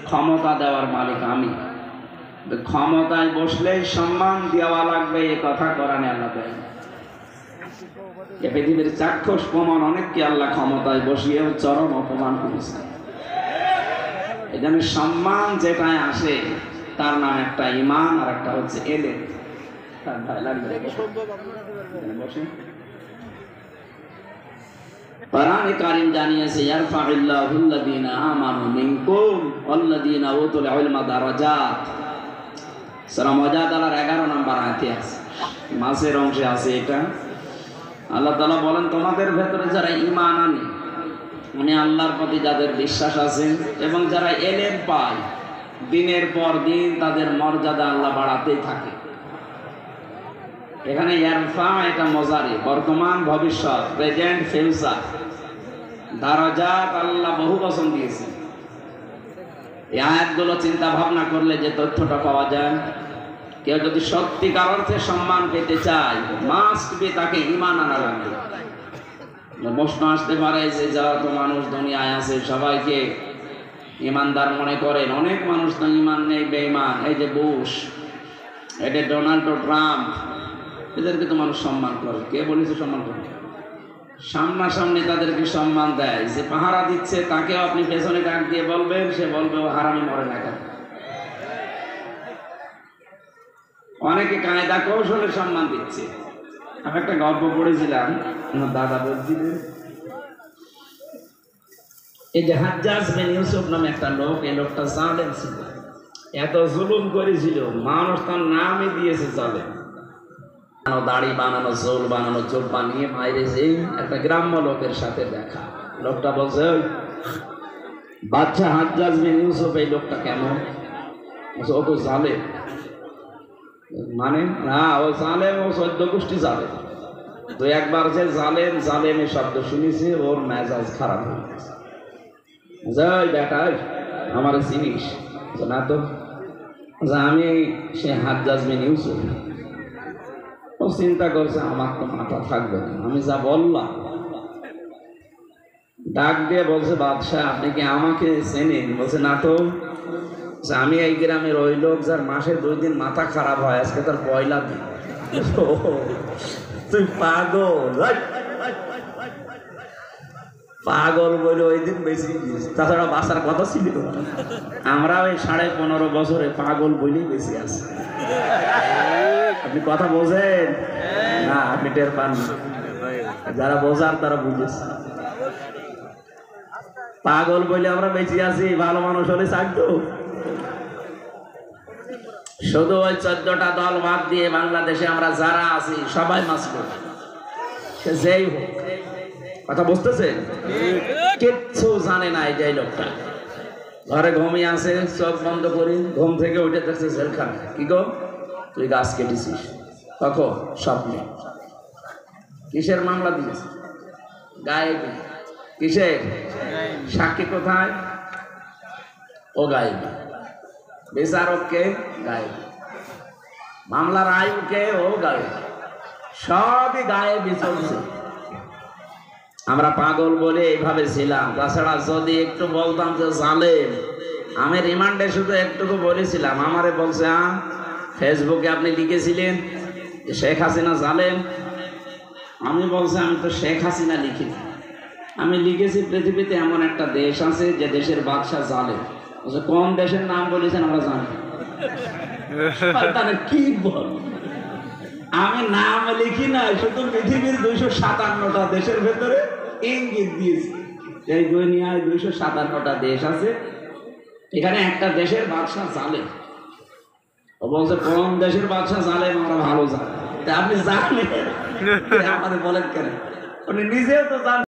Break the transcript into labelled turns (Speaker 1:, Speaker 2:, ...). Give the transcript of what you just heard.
Speaker 1: ক্ষমতা দেওয়ার মালিক আমি। ক্ষমতায় বসলেই সম্মান দেওয়া লাগবে এ কথা কোরআনে আল্লাহ দেয়। এ পৃথিবীর চাক্ষুষ প্রমাণ অনেককে আল্লাহ ক্ষমতায় বসিয়েও চরম অপমান করেছে। এই জন্য সম্মান যেটায় আসে তার নাম একটা ঈমান আর একটা হচ্ছে এলেম। তার ভাই লাগবে বসে। কোরআনে কারীম জানিয়েছে ইয়ারফাউল্লাহুল্লাযীনা আমানু মিনকুম ওয়াল্লাযীনা উতুল ইলমা দারাজাত। সূরা মুজাদালার 11 নম্বর আয়াতে আছে, মাসের অংশে আছে এটা। আল্লাহ তাআলা বলেন, তোমাদের ভেতরে যারা ঈমান আনে, মানে আল্লাহর প্রতি যাদের বিশ্বাস আছে এবং যারা এলেম পায়, দিনের পর দিন তাদের মর্যাদা আল্লাহ বাড়াতেই থাকে। এখানে ইয়ারফা এটা মজারি, বর্তমান ভবিষ্যৎ, প্রেজেন্ট ফিউচার। দারাজাত আল্লাহ বহু বচন দিয়েছে। এই আয়াতগুলো চিন্তা ভাবনা করলে যে তথ্যটা পাওয়া যায়, কেউ যদি সত্যিকার অর্থে সম্মান পেতে চায়, মাস্ট বি তাকে ঈমান আনা লাগবে। প্রশ্ন আসতে পারে যে যত মানুষ দুনিয়ায় আছে সবাইকে ঈমানদার মনে করেন, অনেক মানুষ তো ঈমান নেই, বেঈমান। এই যে বুশ, এটা ডোনাল্ড ট্রাম্প, এদেরকে তো মানুষ সম্মান করে। কে বলেছে সম্মান করে? সামনাসামনি তাদেরকে সম্মান দেয়। যে পাহারা দিচ্ছে তাকেও আপনি পেছনে ডাক দিয়ে বলবেন, সে বলবে ও হারামি মরে না কেন। অনেকে কায়দা কৌশলে সম্মান দিচ্ছে। আমি একটা গল্প পড়েছিলাম, আমার দাদা বলছিলেন, এই যে হাজ্জাজ বিন ইউসুফ নামে একটা লোক, এই লোকটা জালেম ছিল, এত জুলুম করেছিল, মানুষ তার নামই দিয়েছে জালেম। দাড়ি বানানো, চুল বানানো, চোখ বানিয়ে বাইরে যেই একটা গ্রাম্য লোকের সাথে দেখা, লোকটা বলছে, ওই বাদশা হাজ্জাজ বিন ইউসুফ, এই লোকটা কেমন? ও তো জালেম। মানে না, ও জালেম, ও 14 গোষ্ঠী জালেম। তো একবার যে জালেম জালেমের শব্দ শুনেছে, ওর মেজাজ খারাপ হয়ে গেছে। যাই বেটা, আমার চিনিস না তো? আমি সে হাজ্জাজ বিন ইউসুফ। ও চিন্তা করছে আমার তো মাথা থাকবে না, আমি যা বললাম। ডাক দিয়ে বলছে, বাদশাহ আপনি কি আমাকে চেনেন? বলছে না তো। আমি এই গ্রামের ওই লোক যার মাসে 2 দিন মাথা খারাপ হয়, আজকে তার পয়লা দিন। তুই পাগল, পাগল বলে ওই দিন বেশি দিয়েছে, তাছাড়া বাঁচার কথা ছিল। আমরা ওই 15.5 বছরে পাগল বলেই বেশি আছি। আপনি কথা বোঝেন না? আপনি টের পান না? যারা বোঝার তারা বুঝেছে। পাগল বলে আমরা বেঁচে আছি, ভালো মানুষ হলে থাকতো। শুধু ওই 14টা দল বাদ দিয়ে বাংলাদেশে আমরা যারা আছি সবাই মাসলুম, সে যেই হোক। কথা বুঝতেছেন? কিচ্ছু জানে না এই যে লোকটা। ঘরে ঘুমিয়ে আছে, চোখ বন্ধ করি, ঘুম থেকে উঠে দেখছে জেলখানা। কি গো, তুই গাছ কেটেছিস? কখন? স্বপ্নে। কিসের মামলা দিয়েছে? গায়েবী। কিসের? সাক্ষী কোথায়? ও গায়েবী। বিচারক কে? গায়েবী। মামলার আয়ু কে? ও গায়েবী। সবই গায়েবী চলছে। আমরা পাগল বলে এইভাবে ছিলাম। তাছাড়া যদি একটু বলতাম যে জালেম, আমি রিমান্ডে শুধু একটুকু বলেছিলাম, আমারে বলছে ফেসবুকে আপনি লিখেছিলেন যে শেখ হাসিনা জালেম। আমি বলছি আমি তো শেখ হাসিনা লিখিনি, আমি লিখেছি পৃথিবীতে এমন একটা দেশ আছে যে দেশের বাদশাহ জালেম। কোন দেশের নাম বলেছেন আমরা জানি? কি বল, আমি নাম লিখি না, শুধু পৃথিবীর 257টা দেশের ভেতরে ইঙ্গিত দিয়েছি। এই দুনিয়ায় 257টা দেশ আছে, এখানে একটা দেশের বাদশাহ জালেম। ও বলছে কোন দেশের বাদশাহ জালেম আমরা ভালো জানি। আপনি জানেন, আমাদের বলেন কেন? উনি নিজেও তো জানেন।